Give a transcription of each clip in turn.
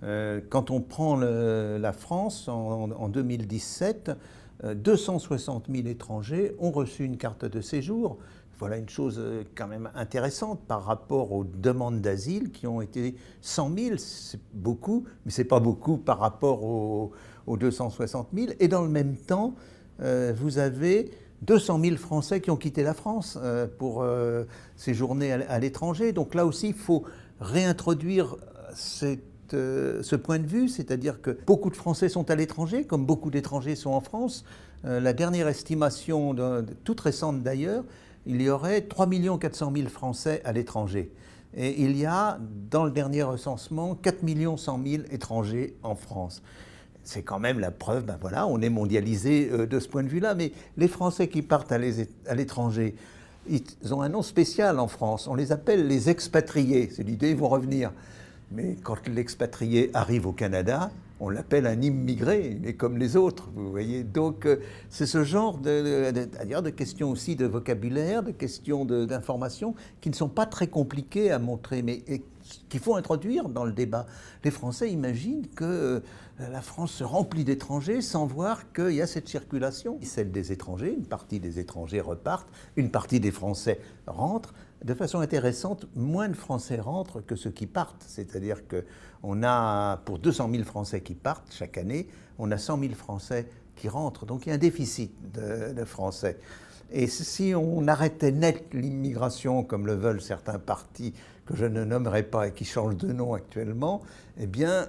Quand on prend la France en 2017, 260 000 étrangers ont reçu une carte de séjour. Voilà une chose quand même intéressante par rapport aux demandes d'asile qui ont été 100 000. C'est beaucoup, mais ce n'est pas beaucoup par rapport aux 260 000. Et dans le même temps, vous avez 200 000 Français qui ont quitté la France pour séjourner à l'étranger. Donc là aussi, il faut réintroduire ce point de vue, c'est-à-dire que beaucoup de Français sont à l'étranger, comme beaucoup d'étrangers sont en France. La dernière estimation, toute récente d'ailleurs, il y aurait 3 400 000 Français à l'étranger. Et il y a, dans le dernier recensement, 4 100 000 étrangers en France. C'est quand même la preuve, ben voilà, on est mondialisé de ce point de vue-là, mais les Français qui partent à l'étranger, ils ont un nom spécial en France, on les appelle les expatriés, c'est l'idée, ils vont revenir. Mais quand l'expatrié arrive au Canada, on l'appelle un immigré, mais comme les autres, vous voyez. Donc c'est ce genre de questions aussi de vocabulaire, de questions d'information qui ne sont pas très compliquées à montrer, mais qu'il faut introduire dans le débat. Les Français imaginent que la France se remplit d'étrangers sans voir qu'il y a cette circulation. Celle des étrangers, une partie des étrangers repartent, une partie des Français rentrent. De façon intéressante, moins de Français rentrent que ceux qui partent. C'est-à-dire qu'on a, pour 200 000 Français qui partent chaque année, on a 100 000 Français qui rentrent. Donc il y a un déficit de Français. Et si on arrêtait net l'immigration, comme le veulent certains partis que je ne nommerai pas et qui changent de nom actuellement, eh bien,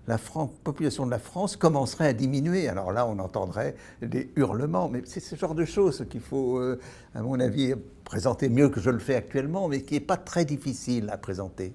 la population de la France commencerait à diminuer. Alors là, on entendrait des hurlements. Mais c'est ce genre de choses qu'il faut, à mon avis, présenter mieux que je le fais actuellement, mais qui n'est pas très difficile à présenter.